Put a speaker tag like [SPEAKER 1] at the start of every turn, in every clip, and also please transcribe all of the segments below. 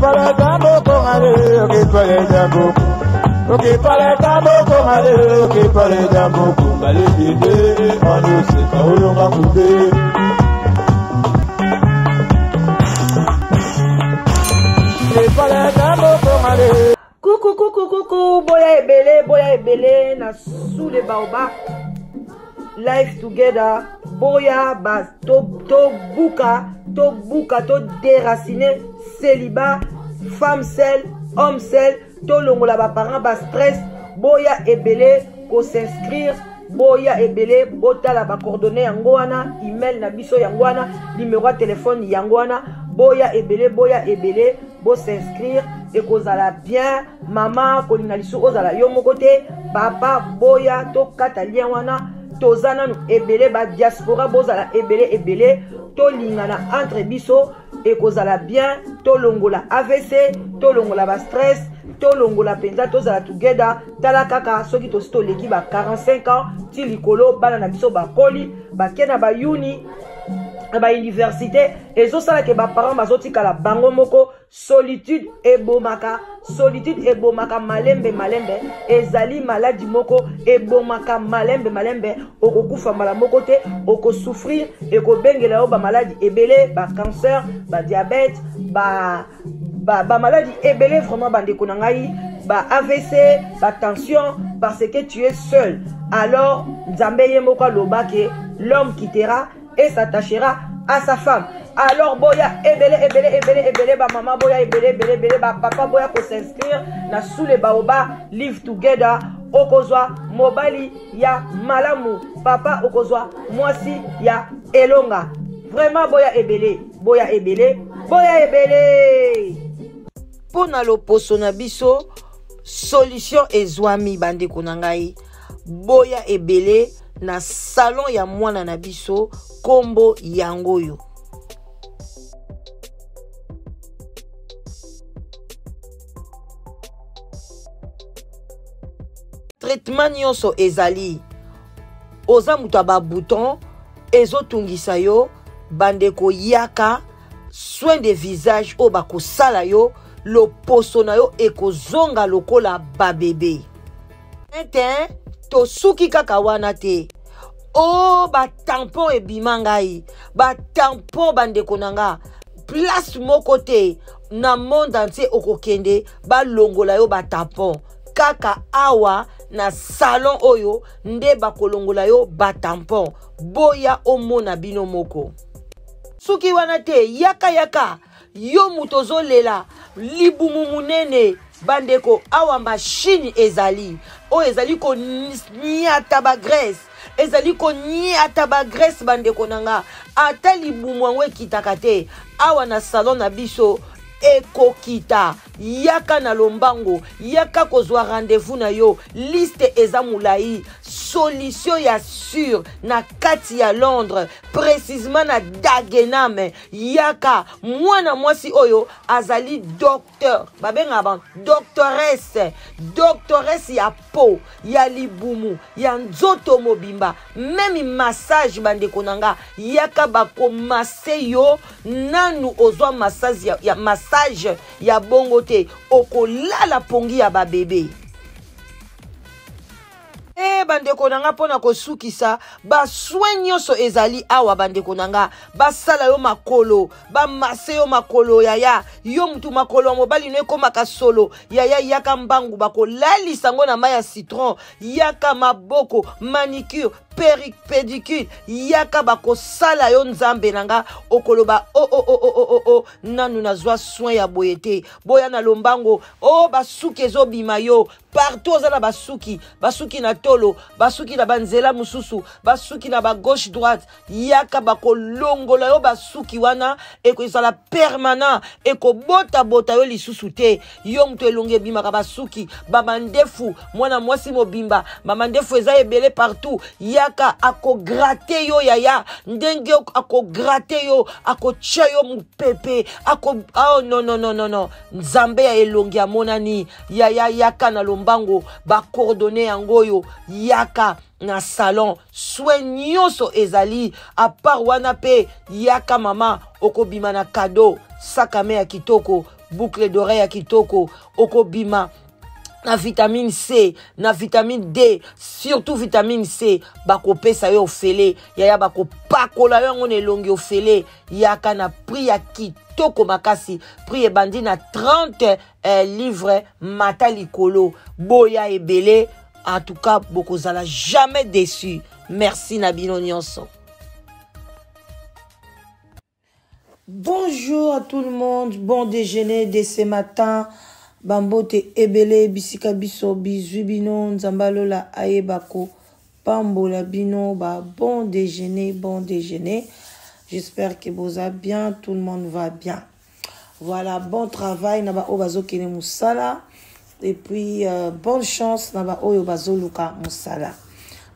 [SPEAKER 1] para tambo con ale, que para tambo. Ok, para tambo con ale, que para tambo con ale, dide, anu se paulo ngakude. Que para tambo con ale.
[SPEAKER 2] Coucou, boya ebele, na sous les baobab. Life together, boya ba to buka, to déraciner, célibat, femme seule, homme seul, to longola ba parents ba stress, boya ebele, ko s'inscrire, boya ebele, botala ba coordonnées yangoana, email na biso yangoana, numéro de téléphone yangoana, boya ebele, bo s'inscrire, et kozala bien, maman, kolinalisu ozala yo mokote, papa, boya, to katalien wana, tozana nu ebele ba diaspora bozala ebele to lingana entre biso et kozala bien to longola AVC to longola ba stress to longola penza tozala together tala kaka soki to leki ba 45 ans ti likolo bana na biso ba koli ba kena ba uni ba université ezosala ke ba parents bazotikala bango moko solitude ebomaka malembe ezali maladie moko ebomaka malembe okokufa mbala moko te okosouffrir ekobengela yo ba maladie ebele ba cancer ba diabète ba maladie ebele vraiment bandeko na ngai ba AVC ba tension parce que tu es seul. Alors Nzambe ye moko lobake l'homme quittera et s'attachera à sa femme. Alors boya ebele ba maman boya ebele ba papa boya ko s'inscrire na sous les baobab live together okozwa mobali ya malamu papa okozwa mwasi ya elonga. Vraiment boya ebele pona loposo na biso solution ezwami bandeko na ngai boya ebele na salon ya mwana na biso kombo yangoyo. Traitement nyonso ezali oza muta ba bouton ezotungisa yo bandeko yaka soin de visage o bakosala yo loposo na yo ekozonga lokola ba bébé to suki kaka wana te o ba tampon ebima ngai ba tampon bandeko nanga place moko te na monde entier okokende ba longola yo ba tampon kaka awa na salon oyo nde bakolongola yo ba tampon boya omona bino moko suki wana te yaka yo mutozo lela libumu munene bandeko awa machine ezali o ezali ko niata ba graisse ezali ko niata ba graisse bandeko nanga ata libumu angwe kitaka te awa na salon na biso ekokita yaka na lombango yaka kozwa rendez-vous na yo liste eza mulai solution ya sur na kati ya Londres précisément na Dagenham yaka mwana mwasi oyo azali docteur babenga ban doctoresse ya po ya libumu ya nzoto mobimba même massage bandeko nanga yaka bakomase yo nanu ozwa massage ya massage ya bongo te okolala pongi ya ba bébé bandeko nanga pona kosukisa ba soin nyonso ezali awa bandeko nanga basala yo makolo ba mase yo makolo yaya yo mutu makolo mobali no ekomaka solo yaya yaka mbangu bakolalisa ngo na mai ya citron yaka maboko manicure pédicure yaka bakosala yo nzambe nanga okoloba nanu nazwa soin ya boyete boya na lombango basuki ezobima yo partout ozala basuki na tolo basuki na banzela mususu basuki na ba gauche droite yaka bakolongola yo basuki wana ekozala permanent ekobota yo lisusu te yo mutu elonge bimaka basuki bamandefu mwana mwasi mobimba bamandefu eza ebele partout yaka akograte yo yaya ndenge akograte yo akotia yo mupepe non nzambe ya elongi ya monani yaya yaka na lombango bakordone yangoyo yaka na salon soin nyonso ezali a part wana pe yaka mama okobima na cadeau sakame ya kitoko boucle d'oreille ya kitoko okobima na vitamine C, na vitamine D, surtout vitamine C, bakopesa yo ofele, yaya bakopakola yo ngone longi ofele, yaka na prix ya kitoko makasi, prix ebandi na 30 livres mata likolo, boya ebele, en tout cas, bokozala jamais déçu. Merci Nabino Nyonso. Bonjour à tout le monde, bon déjeuner dès ce matin. Bambote ebele bisika biso bizubino nzambalola ayebako pambola bino ba bon déjeuner. J'espère que vous allez bien, tout le monde va bien. Voilà, bon travail na ba obazo kene musala et puis bonne chance na ba oyo bazo luka musala.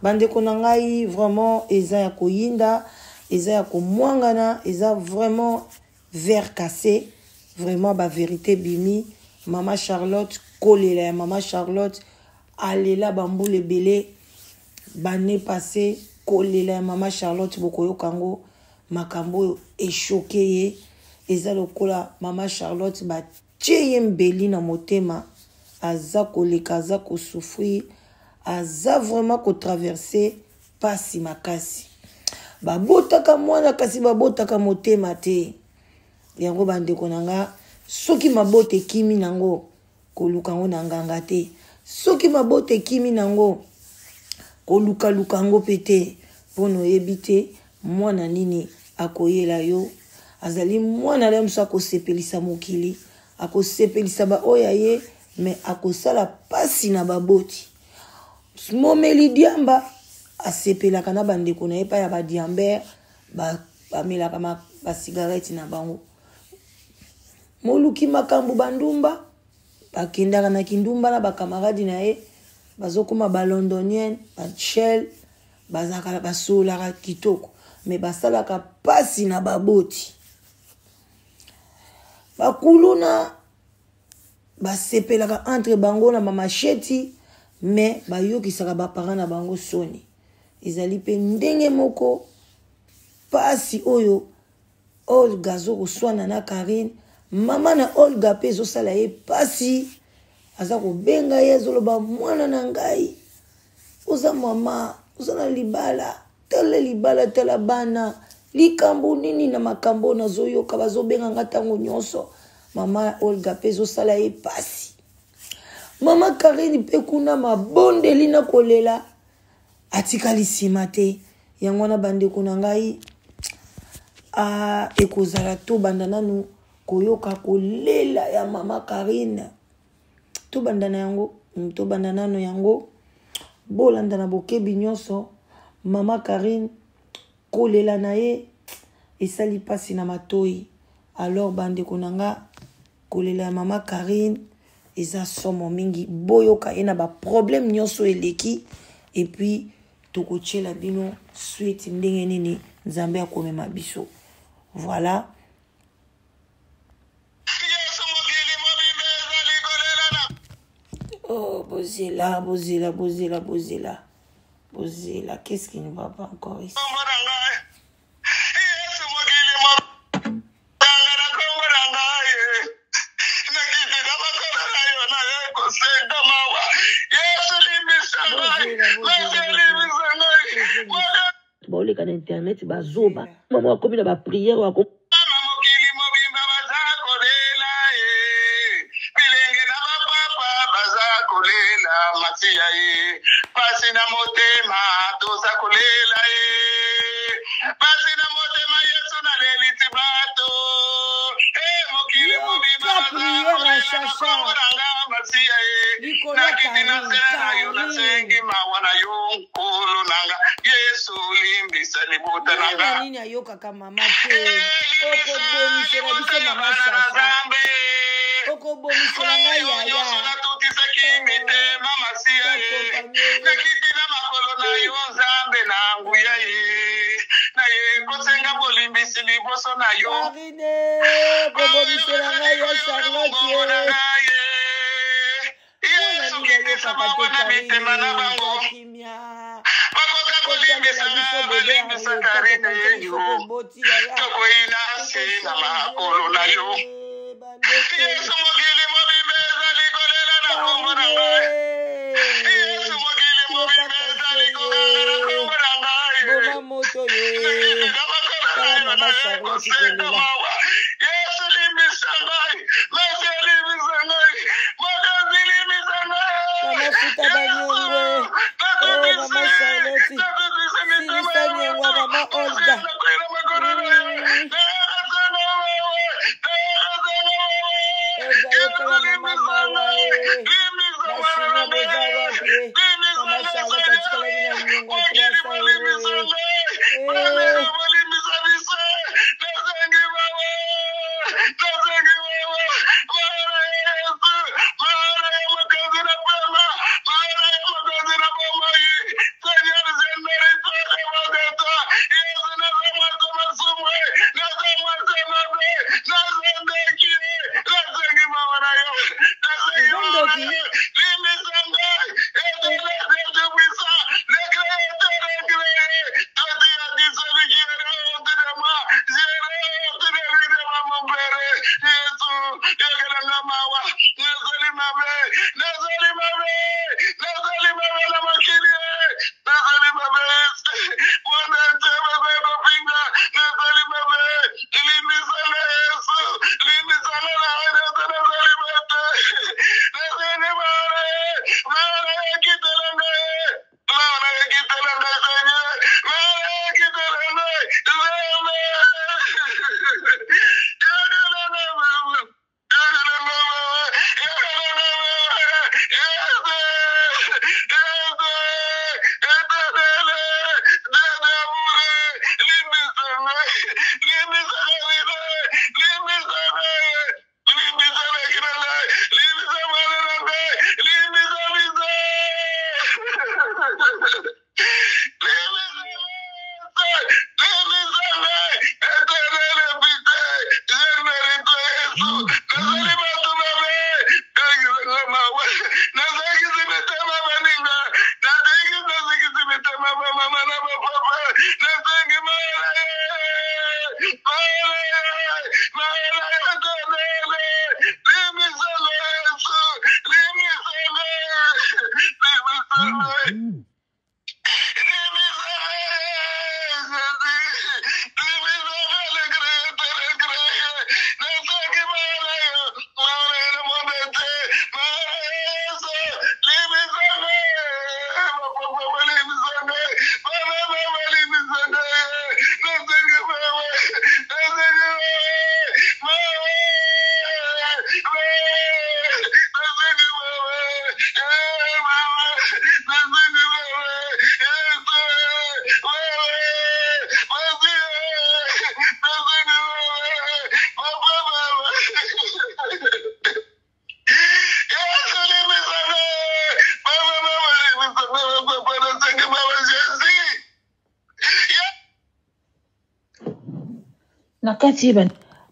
[SPEAKER 2] Bande konangai vraiment eza ya koyinda, eza ya komwangana, eza vraiment ver cassé, vraiment ba vérité bimi. Maman Charlotte, kolela Maman Charlotte, alela bamboule belé, bané passé, kolela Maman Charlotte, bokoyo kango, makambo e choqué, eza lokola Maman Charlotte, ba tcheye mbeli na motema, aza koleka, aza ko souffrir, aza vraiment ko traverser, pasi makasi. Babotaka mwana kasi babotaka motema te, yango bande konanga, soki mabote kimi nango koluka ngo nanganga te soki mabote kimi nango koluka lukango pete pono yebite mwana nini akoyela yo azali mwana le mso akosepelisa mokili akosepelisa ba oya ye me akosala pasi na baboti momeli diamba asepelaka na bandeko na ye pa ya ba diamber bamelaka ba cigarette na bango moluki makambu bandumba bakendaka na kindumba na bakamaradi na ye bazokoma balondonienne bachel bazaka basolaka kitoko me basalaka pasi na baboti bakuluna basepelaka entre bango na mamasheti me bayokisaka baparent na bango soni ezali pe ndenge moko pasi oyo Olga zokoswana na Karine mama na Olga pe zosala ye pasi aza kobenga ye zoloba mwana na ngai oza mama oza na libala tela bana likambo nini na makambo na zoyoka bazobenga ngatango nyonso mama Olga pe zosala ye pasi mama Karine pe kuna mabondeli na kolela atikali sima te yango na bandeko na ngai ekozala to bandana nu koyoka kolela ya mama Karine to bandana no yango bolanda na bokebi nyonso mama Karine kolela na ye esali pasi na matoi alors bandeko nanga kolela ya mama Karine eza somo mingi boyoka ye na ba problème nyonso eleki et puis tokochela bino suite ndenge nini nzambe akomema biso voilà. Oh, Bozela, qu'est-ce qui ne va pas encore ici? Boleka na internet bazoba mama akomi na ba prière wako
[SPEAKER 1] pasina motema toza kolela pasina motema yesu na leliti bato mokili mobimba masia na kitina sena yo na sengi mawana yo nkolo nanga yesu limbisa libuta nanga
[SPEAKER 2] nini ayoka kama mama te okobomisela biso mama sasa okobomisela ngai yaya
[SPEAKER 1] nakitina makolo na yo nzambe na nguya ye na ye kosenga bolimbisi liboso na yo
[SPEAKER 2] kobomisela ngai ya Charlotte
[SPEAKER 1] yesu kebisa babona mitema na bango bakoka kolimbisa balimbisa Karine yeyo tokoyina se na makolo na yo Yesu mokili mobimbe ezali kolela na kombo na ngai. Yesu mokili mobimbe ezali kokanga na kombo na ngai.
[SPEAKER 2] Boma moto ye. Kala mama Charlotte kolela.
[SPEAKER 1] Yesu limbisa ngai. Masi limbisa ngai. Mokonzi limbisa ngai.
[SPEAKER 2] Mama futa banyongwe. Mama Charlotte. Silisa nyongwa mama Olga.
[SPEAKER 3] Nakati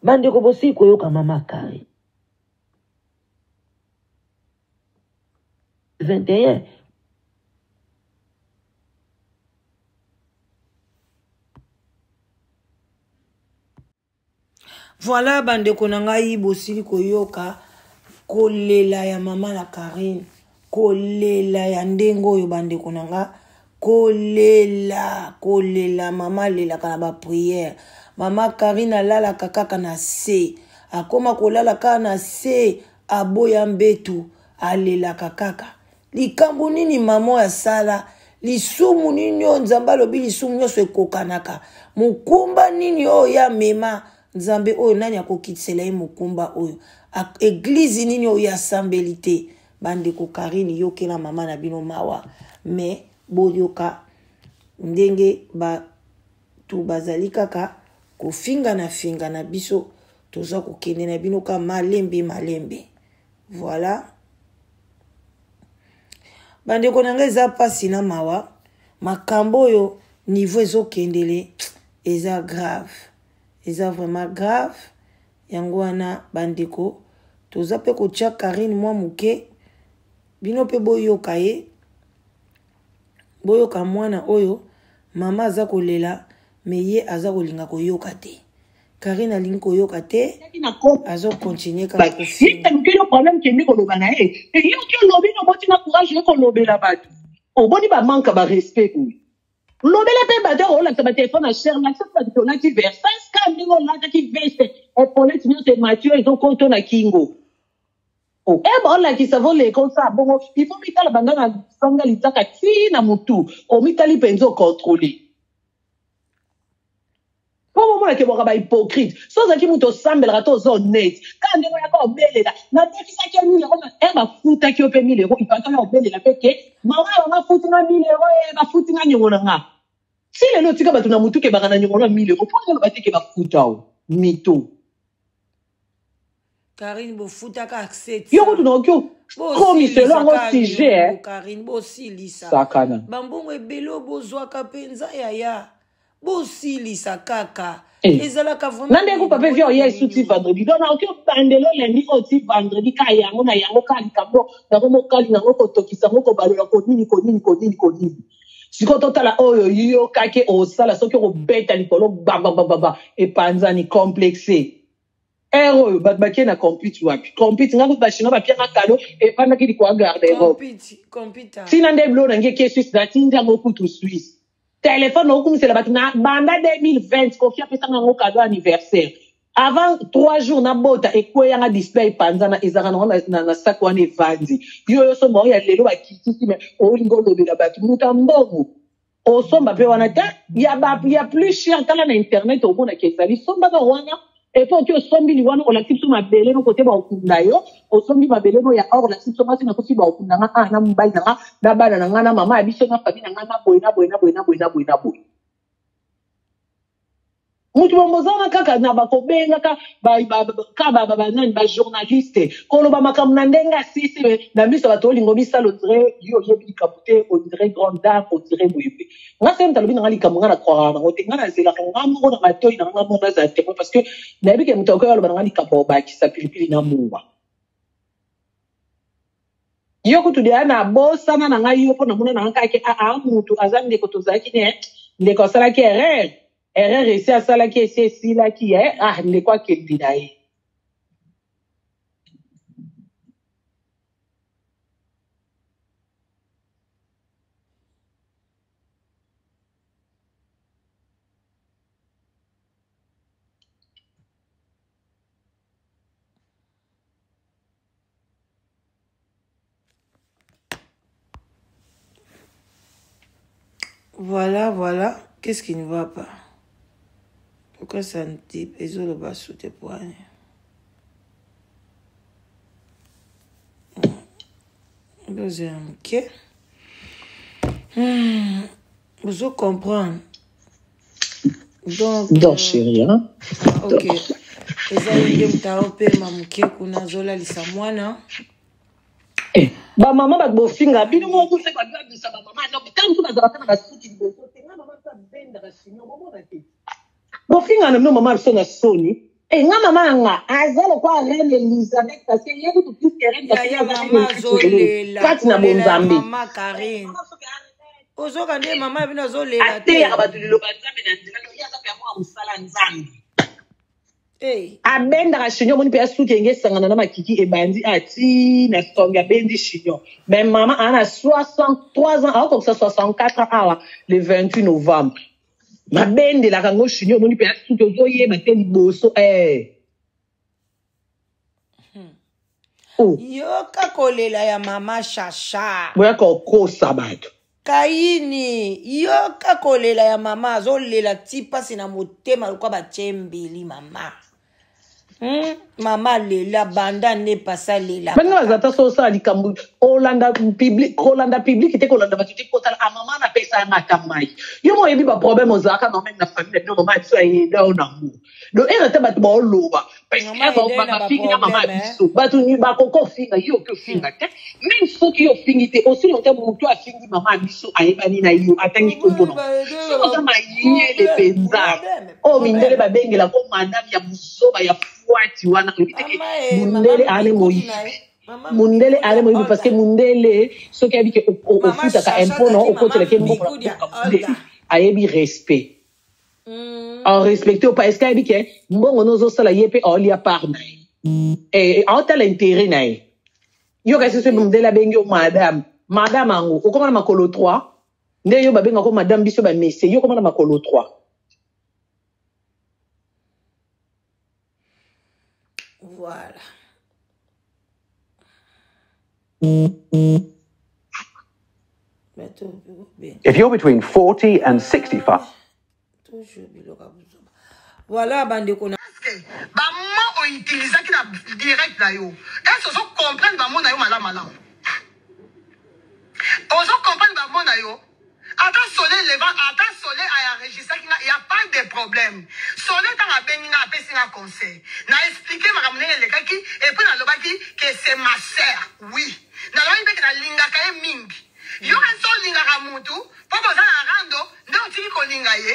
[SPEAKER 2] bandeko bosi koyoka mama Kari 21 voilà bandeko na ngai bosili koyoka kolela ya mama na Karine kolela ya ndengo oyo bandeko na nga kolela mama lela kana ba prière mama Karine alalaka kaka na se akoma kolala kaka na se aboya mbetu alelaka kaka likambo nini mama ya sala lisumu nini o nzambe alobi lisumu nyonso ekokanaka mukumba nini o ya mema nzambe oyo nani akokitisela ye mukumba oyo eglise nini o ya sambelite bandeko Karine yokela mama na bino mawa me boyoka ndenge tu bazali kaka kofinga na biso toza kokende na bino ka malembe voilà bandeko nanga eza pasi na mawa makambo oyo niveau ezokendele eza grave eza vraiment grave yango wana bandeko toza pe kotia Karine mwa muke bino pe boyoka ye boyoka mwana oyo mama aza kolela me ye aza kolinga koyoka te Karine alinko yoka te. Azo continuer quand
[SPEAKER 3] même. Il y a un problème qui est mis au Banae. Et il y a un lobby, on a courage de lobby là-bas. On va dire manque de respect. Lobby la paix, on a un téléphone à cher, on a qui verse. Quand on a qui verse, et pour les signes c'est Mathieu, ils ont compté à Kingo. Oh, eh bon, là, qui savent les comme ça, bon, il faut mettre la bande dans sanga litaka ti na mutu, o mitali penzo contrôler. Pour le moment, que vous êtes hypocrite. Sans que vous êtes semblé honnête. Quand vous êtes belle, la personne qui a 1000 euros, elle va foutre qui a 1000 euros. Il va faire belle, la fait que maman, on va foutre 1000 euros, elle va foutre 1000 euros. Si les autres, tu vas foutre 1000 euros, pourquoi vous va foutre mytho?
[SPEAKER 2] Karine, vous foutez à accès.
[SPEAKER 3] Yo, vous n'avez comme il se l'a sujet.
[SPEAKER 2] Karine, vous aussi, Lisa.
[SPEAKER 3] Sakana.
[SPEAKER 2] Bambon et Bello, Bozoa, Kapenza, Yaya. Bosi Lisa kaka.
[SPEAKER 3] Ezalaka vraiment. Nande ko papa vio hier souti vendredi. Donc na ko bandelo lundi oti vendredi ka yango na yango ka likabo. Na ko mokali na ko tokisa ko balola ko nini. Siko totala oyo yo kake o sala soki ko beta likolo ba e panzani complexé. Ero batbake na compete wapi. Compete ngako ba shino ba pia kalo e panda ki ko garder ro.
[SPEAKER 2] Compete.
[SPEAKER 3] Sinande blo na ngeke Suisse da tinda mo kutu Suisse. Téléphone, on c'est la banda 2020, confia pesa ngo cadeau anniversaire. Avant 3 jours na bota et quoi yanga display panzana ezara na sakwane vandi. Yo so mo ya lelo ba kiti mais o ngolo de la batu mutambogo. O somba pe wana ta ya plus cher kala na internet au mona kesali somba ka wana et pour que sombi li wana o la tipsu mabele no côté ba okunda yo o sombi mabele no ya or la tipsu masi na kosi ba okunda nga na mbai na bana na ngana mama abiso na famille na ngana boina. Mutu bomozana kaka na bakobenga ka nani ba journaliste kolo ba makamna ndenga sisi na miso bato lingo misalo dire yo yebi kapute on dirait grande dame on dirait moyebe nga sema talobi na lika manga na croire na ngote nga na zela nga mo na matoi na nga mo na za te parce que na yebi ke mutoko yo ba na lika boba ki sa pilipili na muwa yo kutu dia na bosa na nga yo po na mona na nga ke a mutu azamde ko tozaki ne ndeko sala ke erreur ici à ça là qui est ici là qui est ne quoi que bidaï.
[SPEAKER 2] Voilà. Qu'est-ce qui ne va pas? Pourquoi ça ne dit pas le bas sous tes poignets? Deuxième, ok. Vous comprenez.
[SPEAKER 3] Donc chérie, hein?
[SPEAKER 2] Ok.
[SPEAKER 3] Ba maman ba bofinga bino mo ko se ba bisa ba maman no tant que bazala na basuki boso tenga maman sa benda ba sinyo mo na ke bofinga na no maman so na soni nga maman nga azalo kwa reine Elizabeth parce que yebi tout plus reine
[SPEAKER 2] ya maman zolela
[SPEAKER 3] patina bonzambe
[SPEAKER 2] maman Karine ozoka ndiye maman bino zolela
[SPEAKER 3] ate ya batulilo banzambe na ndela ya za pya mo musala nzambe abenda ka chignon moni pe asuki ngesangana na makiki ebandi ati na songa bendi chignon mais maman ana 63 ans comme ça 64 ans le 28 novembre ma bende la kango chignon moni pe asuki ozoye bateli boso
[SPEAKER 2] yoka kolela ya mama Chacha
[SPEAKER 3] boya ko sabato
[SPEAKER 2] Kaini yoka kolela ya mama azolela tipa sina motema kwa bachembeli mama Mama lela banda ne pasa lela.
[SPEAKER 3] Maintenant azata so sa likambu Holanda public ite Holanda batiti kotala a mama na pesa ngata mai. Yo mo yebi ba problème ozaka no même na famille no mama so e da ona mu. Do era te bat ba loba. Parce que ba finga mama biso. Batu ni ba koko finga yo ke finga te. Même so ki yo fingite aussi longtemps mo to a fingi mama biso ayebani na yo atangi kontono. So za mayiye le penza. O mindele ba bengela ko madame ya musoba ya wati wana mundele ale moyi mundele ale moyi parce que mundele so ki habite au futa ka impo non au côté lequel mo ayebi respect En respecté ou pas, est-ce qu'il y a dit que bon, on a ça la yépe en lia par et en tel intérêt naï. Yo qu'est-ce que c'est de la bengo madame ango, ou comment ma colo 3, ne yo ba bengo madame biso ba messe, yo comment ma colo 3.
[SPEAKER 2] Voilà.
[SPEAKER 4] If you're between 40 and 65.
[SPEAKER 2] Voilà, bande qu'on a.
[SPEAKER 5] Maman a utilisé qui na direct là yo. Est-ce que vous comprenez maman na yo malam. Vous comprenez maman na yo. Attends soleil levant, attends soleil a enregistré qu'il n'y a pas de problème. Soleil dans la bengi na pesi na conseil. Na expliqué ma ramene le kaki et puis na lobaki que c'est ma sœur. Oui. Na lobi be na linga kaye mingi. Yo en so linga ramutu, popo za na rando, ndo tiki ko linga ye.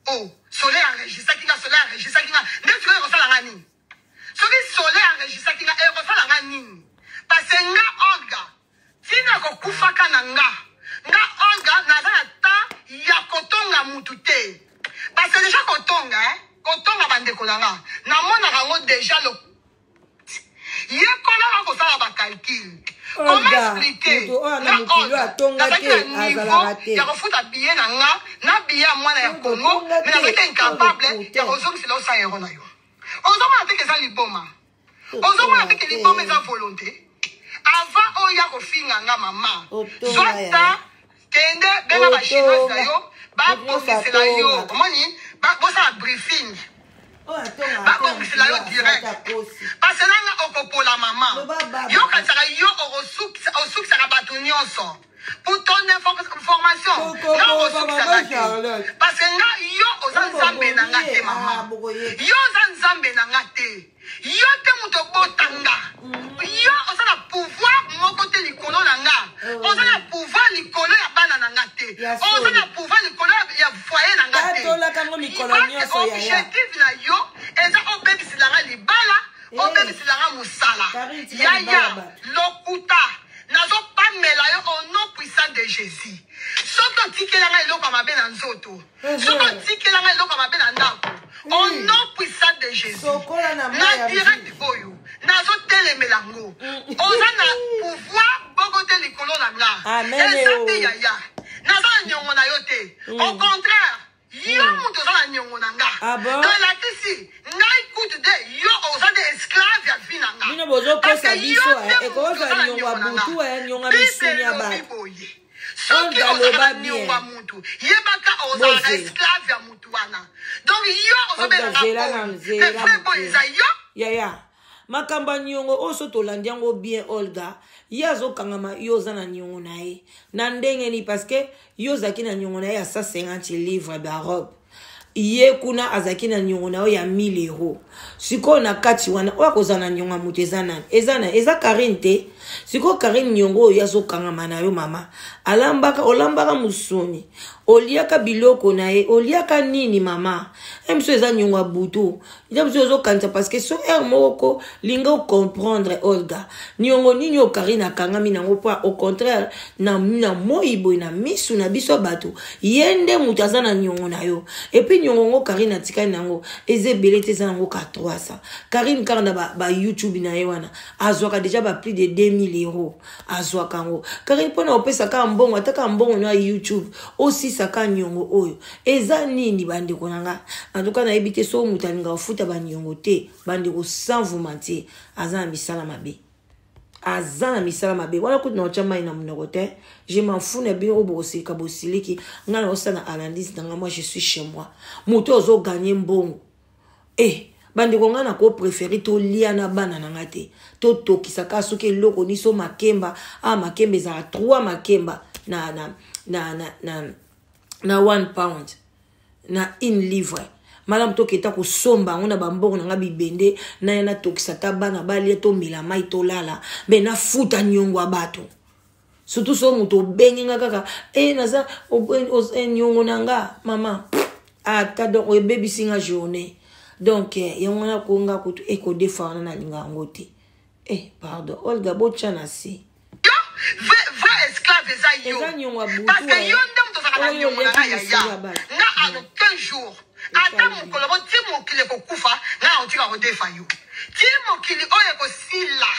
[SPEAKER 5] Oh, soleil enregistré qu'il a soleil enregistré qu'il a. Ndo tu veux resala ngani. Soki soleil enregistré qu'il a e resala ngani. Parce que nga orga. Tina ko kufaka na nga. Nga onga nazana ta ya kotonga mutute. Parce que déjà kotonga bandeko nanga. Na mona rango déjà le ye kola ko sala ba calcul. Comment expliquer? Na onga ya kofuta billet na nga, na billet mwana ya Congo, mais na zete incapable ya kozoki sila 100 € na yo. Ozoma te ke za liboma. Ozoma te ke liboma eza volonté. Avant oya ko finga nga mama. Zwata kende benga ba chinois na yo ba bofisela yo komoni ba bosa briefing ba bofisela yo direct parce que nanga okopola mama yo katsaka yo osukisa ka batu nyonso pour ton information nga osukisa parce que nga yo oza nzambe na nga te mama yo oza nzambe na nga te yo te muto botanga yo oza na pouvoir moko te likolo na nga oza na pouvoir likolo ya bana na nga te oza na pouvoir likolo ya foyer na nga te objectif na yo eza obebisilanga libala obebisilanga mosala yaya lokuta nazopamela yo au nom puissant de Jésus soki otikelanga eloko mabe na nzoto soki otikelanga eloko mabe na ndako au nom puissant de Jésus na direct oyo nazotelemela ngo oza na pouvoir boko te likolo na nga eza te yaya naza na nyongo na yo te au contraire yo mutu oza na nyongo na nga donc latisi ngai kutu de yo oza de esclave ya vi na nga parce que yo te mutu oza na nyongo na nga bibelobi boye soki ozaka nyongo ya mutu yebaka ozalaka esclave ya mutu wana donc yo ozobelanga vrai boye eza yo
[SPEAKER 2] yaya makamba nyongo oso tolandi yango bien Olga yazo kangama yoza na nyongo na ye na ndenge ni parce que yozaki na nyongo na ye ya 150 livres de robe ye kuna azaki na nyongo na yo ya 1000 €. Siko na kati wana wakoza na nyongo mutu eza Karine te. Siko Karine nyongo yazo kangama na yo mama olambaka musoni oliaka biloko na ye oliaka nini mama emso eza nyongo butu ndamso ozo kanta parce que so moko linga comprendre Olga nyongo nini o Karine akangami nango pa au contraire na moibo na misu na biso bato yende mutu aza na nyongo na yo et puis nyongo ngo Karine atikani nango ezebele te za nango ka 300 Karine karna ba YouTube na ye wana azwaka déjà ba plus de 2000 € azwaka ngo Karine pona opesa ka mbongo ataka mbongo na YouTube aussi saka nyongo oyo eza nini bande konanga anduka na ebite so mutalinga ofuta ba nyongo te bande ko sans vous mentir azana misala mabe wala kuti na ochama ina mnogo te je m'en fous na bino obosika bosiliki ngana osana alandis nanga moi je suis chez moi moto ozo gagner mbongo bande ko ngana ko préférer to lia na bana nanga te to tokisaka soki eloko niso makemba makembe za 3 makemba na 1 pound na 1 livre malam to keta ko somba ngona bambongo nga bibende na yana tokisa tabana bali to milamai to lala be na futa nyongo abato surtout so muto benginga kaka naza nyongo nanga mama kado o baby singa journée donc yongona ko nga ko eko défendre na linga ngote pardon Olga bochana si
[SPEAKER 5] vrai esclave eza yo parce que yo ndem to saka nyongo na ya nga à aucun jour ata mokolo bo ti mokili kokufa nga otika kodefa yo ti mokili oyo kosila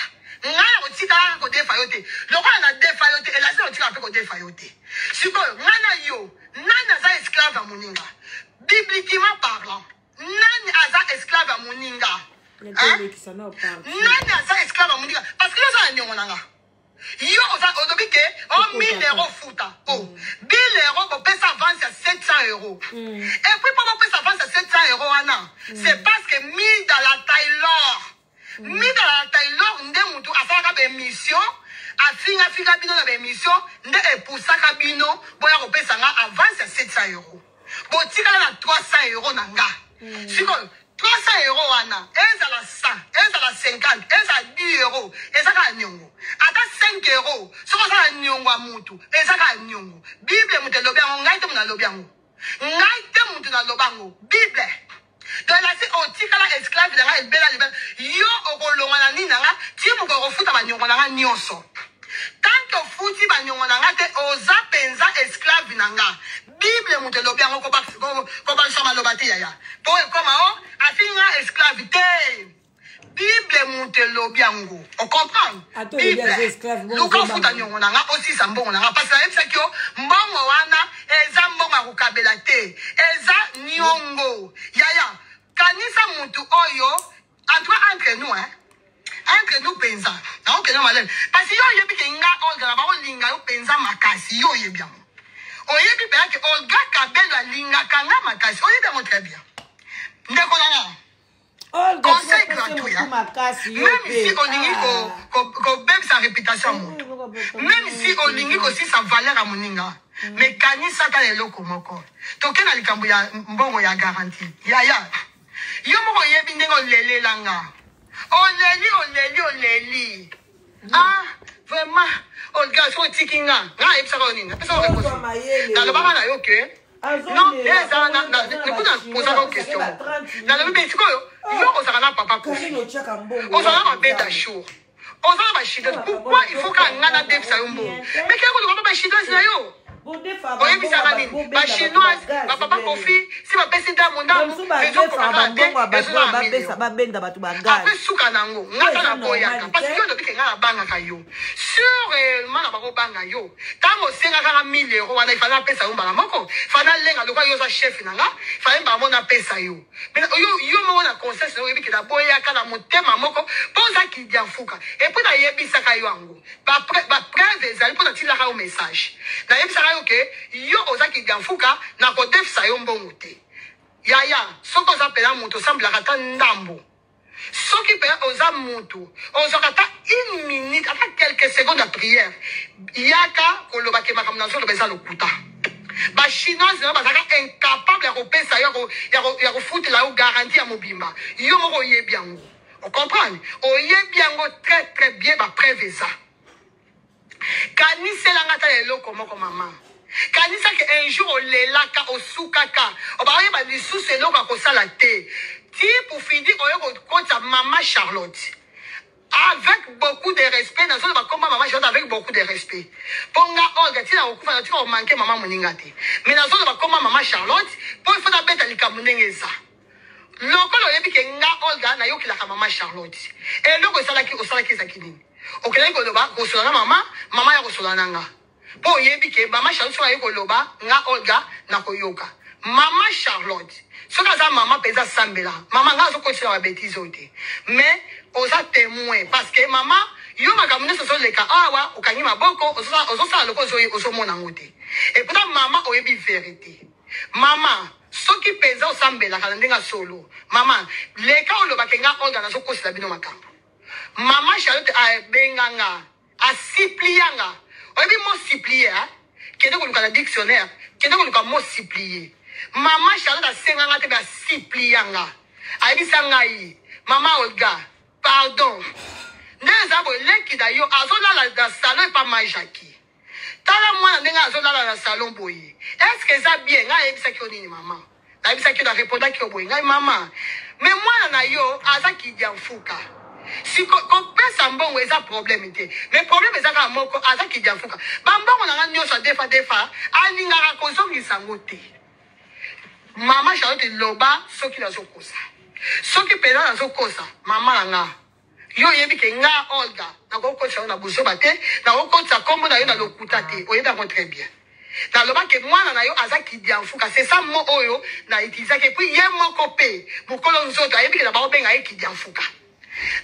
[SPEAKER 5] nga otika kodefa yo te lokola na defa yo te elasi otika pe kodefa yo te sikoyo nga na yo nani aza esclave ya moninga bibliquement parlant nani aza esclave ya moninga nani aza esclave ya moninga parce que oza na niongo na nga yo ozobi ke 1000 euros futa 1000 euros bopesa avance ya 700 euros et puis po bopesa avance ya 700 euros wana c'est parce que $1000 Taylor $1000 Taylor nde mutu asalaka bemission afinga bino na bemission nde epusaka bino boya kopesa nga avance ya 700 euros botikala na 300 euros na nga sikoyo 300 euros wana ezala 100 ezala 50 ezala 10 euros ezaka nyongo ata 5 euros soko ezala nyongo ya mutu ezaka nyongo bible mutu elobi yango ngai te mutu nalobi yango ngai te mutu nalobi yango bible donc là c'est otikala esclave nanga ebela libela yo okolonga na nini nanga ti moko okofuta banyongo nanga nyonso tant que futi banyongo nanga te oza penza esclave nanga bible mutu elobi yango kobalisa maloba te yaya po ekoma o afinga esclave te bible mutu elobi yango ocomprendre bible luka futa nyongo nanga osisa mbongo nanga parce que nayebisaki yo mbongo wana eza mbongo ya kokabela te eza nyongo yaya kanisa mutu oyo entre nous penza na okenya malem parce que yo yebi ke nga olga na ba olinga yo penza makasi yo yebi yango oyebi pe ke olga kabelo alinga kanga makasi oyebi yango très bien ndeko nanga conseil gratuit même si olingi ko bébé sa réputation mutu même si olingi ko si sa valeur à moninga mais kanisa ta eloko moko tokena likambo ya mbongo ya garantie yaya yo moko yebi ndenge olelelanga oleli ah vraiment olga so tikinga nga epsa ko nini pesa ko kosi na lo baba na yo ke non eza na kuna posa ko question na lo be tiko yo ozaka na papa ko ozaka na beta show ozaka ba shida pourquoi il faut ka ngana depsa yo mbo mais ke ko lo baba shida na yo oyebisaka nini bachinoise bapapa kofi si bapesi ndambo
[SPEAKER 2] babenda bato bagapres
[SPEAKER 5] suka nango ngata na boyaka parce que olobike nga nabangaka yo sur réellement na bakobanga yo ntango osengaka nga 1000 euros wana ifali apesa yo mbala moko fali alenga lokola yo oza chef na nga fali mbala moko napesa yo yo moko na conscience oyebike naboyaka na motema moko mpo ozaki diafuka epui nayebisaka yo yango bapreuve ezali mpo natilaka yo message nayebisaka que yo ozaki ganfuka na kodefisa yo mbongo te yaya soko oza pela mutu osamblaka ta ndambo soki pe oza mutu ozwaka ta 1 minute ata quelques secondes ya prière yaka kolobake makambo na zoloba eza lokuta bachinoise na bazalaka incapable ya kopesa ya kofutela yo garantie ya mobimba yo moko oyebi yango ocomprendre oyebi yango très très bien bapreuve eza kaniselanga ta eloko moko mama kanisa ke un jour olelaka osukaka obaoyeba lisusu eloko akosala te ti pour finir oyo kokota mama Charlotte avec beaucoup de respect na zolo bakoma mama Charlotte avec beaucoup de respect ponga olga tina okufa na tika omanke mama moninga te mais na zolo bakoma mama Charlotte po il faut na beta likambo ndenge eza lokolo oyebi ke nga olga na yokilaka mama Charlotte eloko osalaki ezaki nini okelaki koloba kosolana mama ya kosolana nga po oyebi ke mama Charlotte soki aye koloba nga olga na koyoka mama Charlotte soki aza mama mpenza asambela mama nga azokotisa babetise oyo te mais oza témoin parce que mama yo makambo nyonso ozoleka awa okangi maboko ozosala loko ozomona yango te et pourtant mama oyebi vérité mama soki mpenza osambelaka na ndenge solo mama leka olobake nga olga nazokosela bino makambo mama Charlotte abenganga asiplianga oyebi mo supplier kende koluka na dictionnaire kende koluka mo supplier mama Charlotte asenganga te be asiplianga ayebisa ngai mama Olga pardon nde eza boye leki na yo azolala na salon epa majaki tala mwana ndenge azolala na salon boye est-ce que eza bien ngai ayebisaki yo nini mama nayebisaki yo narépondaki yo boye ngai mama me mwana na yo azaki dia mfuka si kopesa mbongo eza problème te mais problème eza kaka moko azaki dia mfuka bambongo na nga nyonso defa alingaka kozongisa ngo te Maman Charlotte loba soki na zokosa. Soki pena na zokosa, maman nga. Yo yebi ke nga Olga, na ko sa na buso bate, na ko sa kombo na yo na lokuta te. Oyeba ko très bien. Na loba ke mwana na yo azaki dianfuka, c'est ça mo oyo na itisa ke puis ye moko pe. Bukolo nzoto yebi ke na ba benga ye ki dianfuka.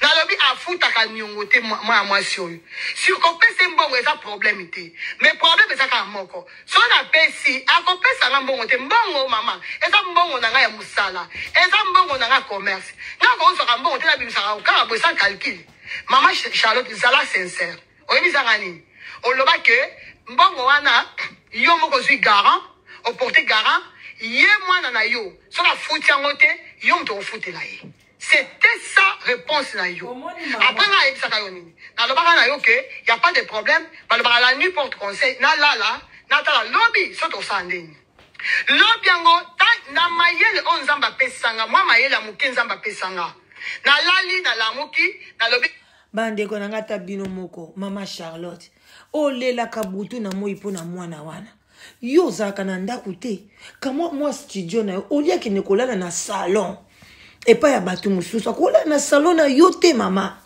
[SPEAKER 5] Na lobi afuta ka nyongo te moi oyo. Si ko pese mbongo eza problème te. Mais problème eza ka moko. So na pesi akopesa nga mbongo te mbongo mama. Eza mbongo na nga ya musala. Eza mbongo na nga commerce. Na ko so ka mbongo te na bimisa ka bo sans calcul. Mama Charlotte zala sincère. Oyebi zanga nini? Oloba ke mbongo wana yo moko zui garant, au porter garant, ye mwana na yo. So ka futi yango te, yo mto ofutela ye. C'était ça réponse na yo. Après na yebisa ka yo nini. Na lobaka na yo ke y a pas de problème, ba lobaka la nuit porte conseil na lala, na tala lobby soto sandeni. Lobby yango ta na mayele on nzamba pesanga, moi mayele amuke nzamba pesanga. Na lali na lamuki, na lobby
[SPEAKER 2] bande ko nanga tabino moko mama Charlotte. Olela kabutu na moi pona mwana wana. Yo zaka na ndaku te. Kama moi studio na yo olia ki nekolala na salon. Et pas ya batu mususu akola na salon na yo te mama.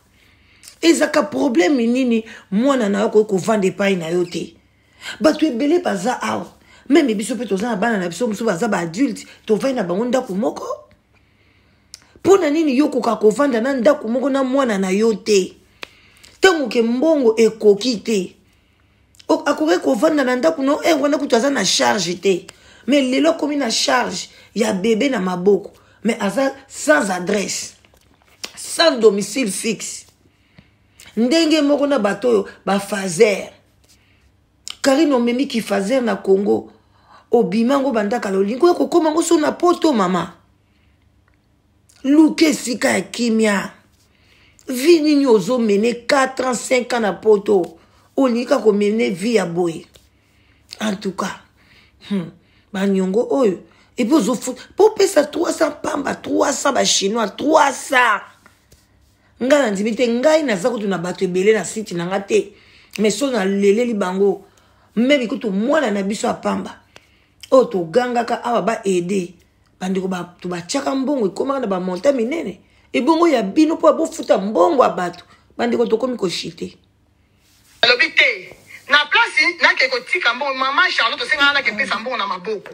[SPEAKER 2] Ezaka problème nini mwana na yo ko vendre pa na yo te. Batu ebele baza aw. Même biso pe toza na bana na biso mususu baza ba adulte to vai na bango ndaku moko. Pona nini yo ko ka vendre na ndaku moko na mwana na yo te. Tango ke mbongo ekoki te. Akoke ko vendre na ndaku no wana kutaza na charge te. Mais lelo komi na charge ya bébé na maboko. Mais sans adresse, sans domicile fixe. Ndenge moko na bato ba fazer. Karino memi ki fazer na Congo. Obimango bandaka lolingo ko koma ngo so na poto mama. Luke sika ya kimia. Vini nyozo mene 4 ans 5 ans na poto. Onika ko mene vie ya boy. En tout cas, ba nyongo oyo. Et puis, pour payer ça 300 pamba, 300 ba chinois, 300. Nga na ndimite ngai na zako tu na bato belé na site na ngate. Mais so na lele li bango. Même kutu mwana na biso pamba. O to ganga ka awa ba aider. Bandiko ba to ba chaka mbongo ikoma na ba monta minene. E bongo ya bino po bo futa mbongo abato. Bandiko to komi ko shite.
[SPEAKER 5] Alobite. Na place na ke ko tika mbongo mama Charlotte senga na ke pesa mbongo na maboko.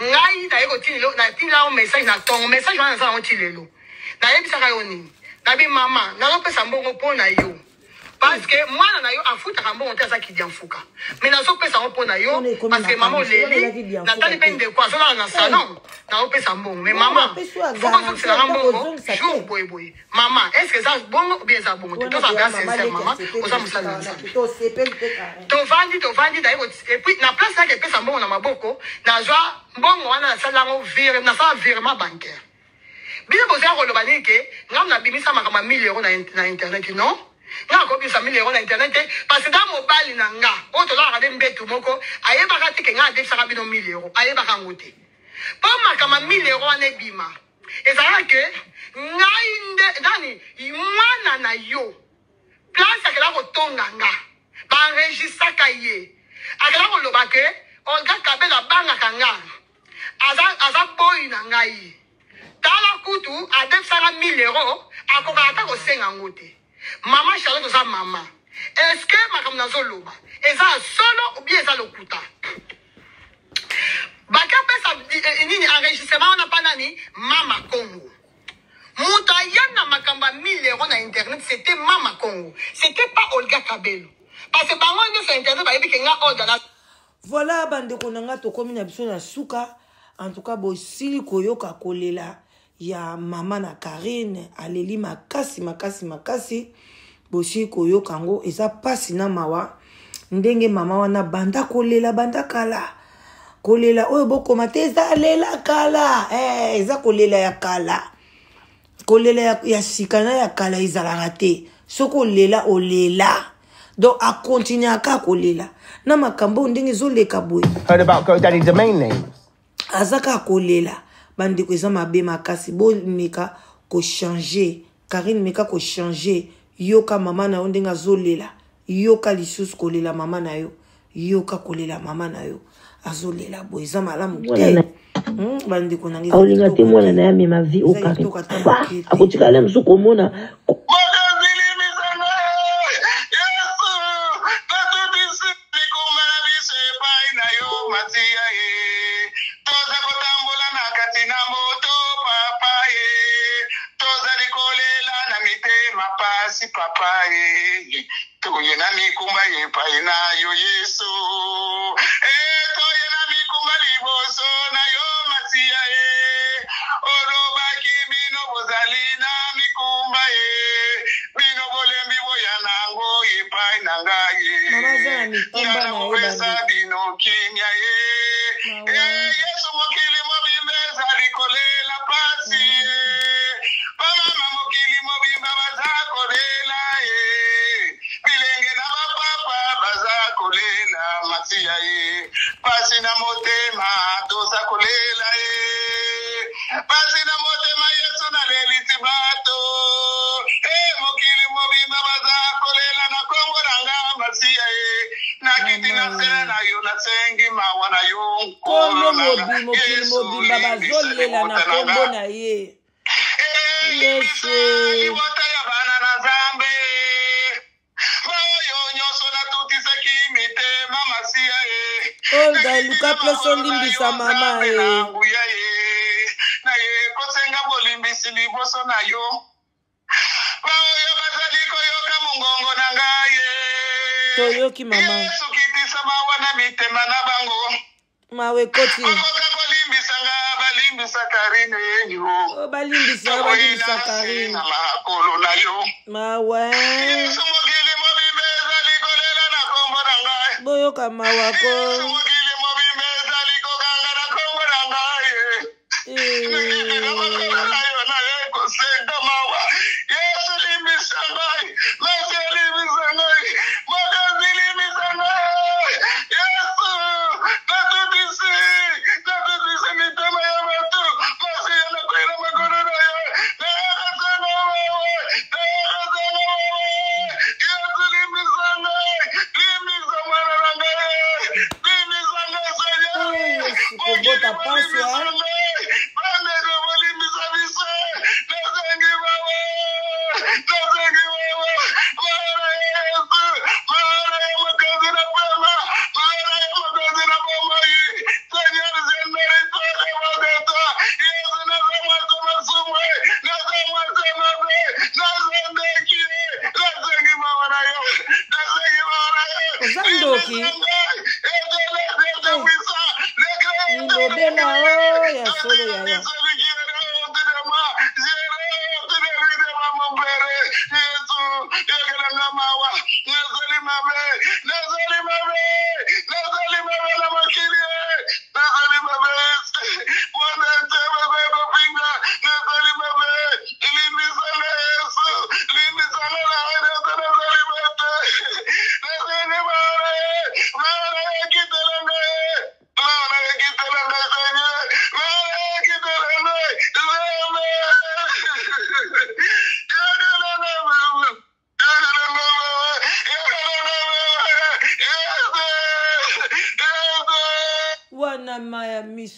[SPEAKER 5] Ngai na yeko tinilo na tinila o message na ton message wana za on tilelo. Na yebisa ka yo nini. Na bi mama na lo pesa mbongo pona yo. Parce que mwana na yo afuta ka mbongo tesa ki dianfuka. Mais na so pesa ngo pona yo parce que maman leli na tali peine de quoi so na salon na o pesa mbongo. Mais maman faut pas que ça mbongo jour boy boy. Maman est-ce que ça bongo ou bien ça bongo? Tout ça bien sincère maman. O ça musala. To vandi da et puis na place na ke pesa mbongo na maboko na joa mbongo wana na sala ngo vire na sa virement bancaire. Bien boza ko lobani ke ngam na bimisa makama 1000 euros na internet non? Nga ko bisa 1000 euros na internet parce que dans mobile na nga o to la ka mbetu moko ayeba ka tike nga de saka bino 1000 euros ayeba ka ngote. Pa makama 1000 euros na bima. Ezala ke ngainde dani mwana na yo place akela ko tonga nga ba enregistra ka ye akela ko loba ke Olga Kabela banga kanga aza boy na ngai tala kutu adef saka 1000 euros akoka ata ko senga ngote. Maman Charlotte sa maman. Est-ce que makam nazo loba eza solo ou bien eza lokuta? Baka pesa nini enregistrement na panani Mama Congo. Moutayana makamba 1000 euros na internet c'était Mama Congo. C'était pas Olga Kabelo. Parce que bango ndo sur internet ba yebi kenga Olga na.
[SPEAKER 2] Voilà bande konanga to komi na biso na suka. En tout cas bo sili koyoka kolela ya mama na Karine aleli makasi bosi koyoka ngo eza pasi na mawa ndenge mama wana banda kolela banda kala kolela oyo bokoma te eza lela kala eza kolela ya kala kolela ya sikana ya kala ezalaka te soko lela olela donc a continuer aka kolela na makambo ndenge ezoleka boye.
[SPEAKER 1] Heard about GoDaddy domain names?
[SPEAKER 2] Azaka kolela bandi ko eza mabe makasi bo meka ko changer Karine meka ko changer yoka mama na ondenga zolela yoka lisusu kolela mama na yo yoka kolela mama na yo azolela bo eza malamu te bandeko nangi
[SPEAKER 6] aolinga te mwana na ya mema vie okari akotikala mosu komona toyoki mama mawe koti balimbisa Karine mawe boyoka mawako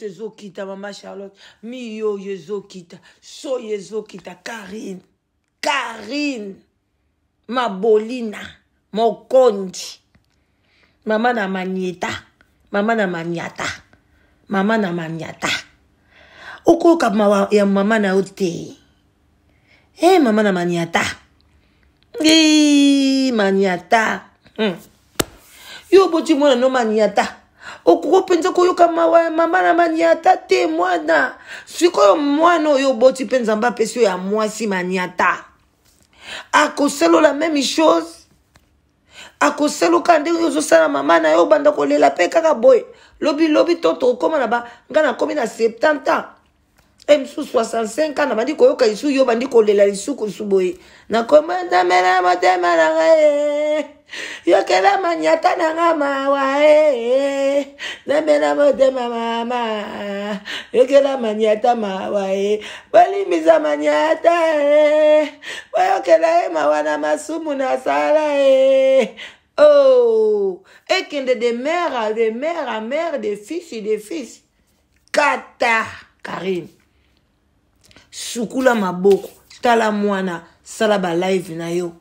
[SPEAKER 6] Zokita mama Charlotte mi yo yezokita so yezokita Karine Mabolina Mokondi mama na maniata okoka mawa ya mama na ote mama na maniata yo boti mwana no maniata okoko penza koyoka mawa mama na maniata te mwana sikoyo mwana oyo boti penza mba pesio ya mwasi maniata akoselo la même chose akoselo kande yozo sala mama na yo banda kolela pe kaka boy lobi toto koma na ba ngana komi na 70 ans emsu 65 ans na bandi koyoka isu yo bandi kolela lisuku suboye na komanda mena motema na ngai yokela manyata na nga mawa na mena motema mama yokela manyata mawa balimbiza manyata bayokela mawa na masumu na sala oh ekende de mère à mère, de fils et de fils kata Karim sukula maboko tala mwana sala ba live na yo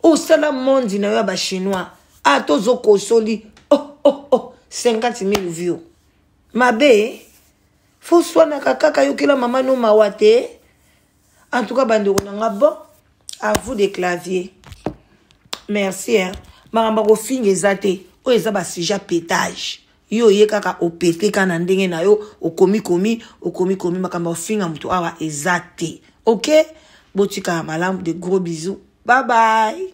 [SPEAKER 6] o sala mondi na yo ba chinois tozo kosoli 50,000 views mabe faut soina kaka yo kila mama no mawate en tout cas bande on bon à vous des claviers merci hein maramba ko finge zate o eza ba sujet pétage yo ye kaka opete kana ndenge na yo okomi makamba finga mutu awa ezate. OK, botika malamu, de gros bisous, bye bye.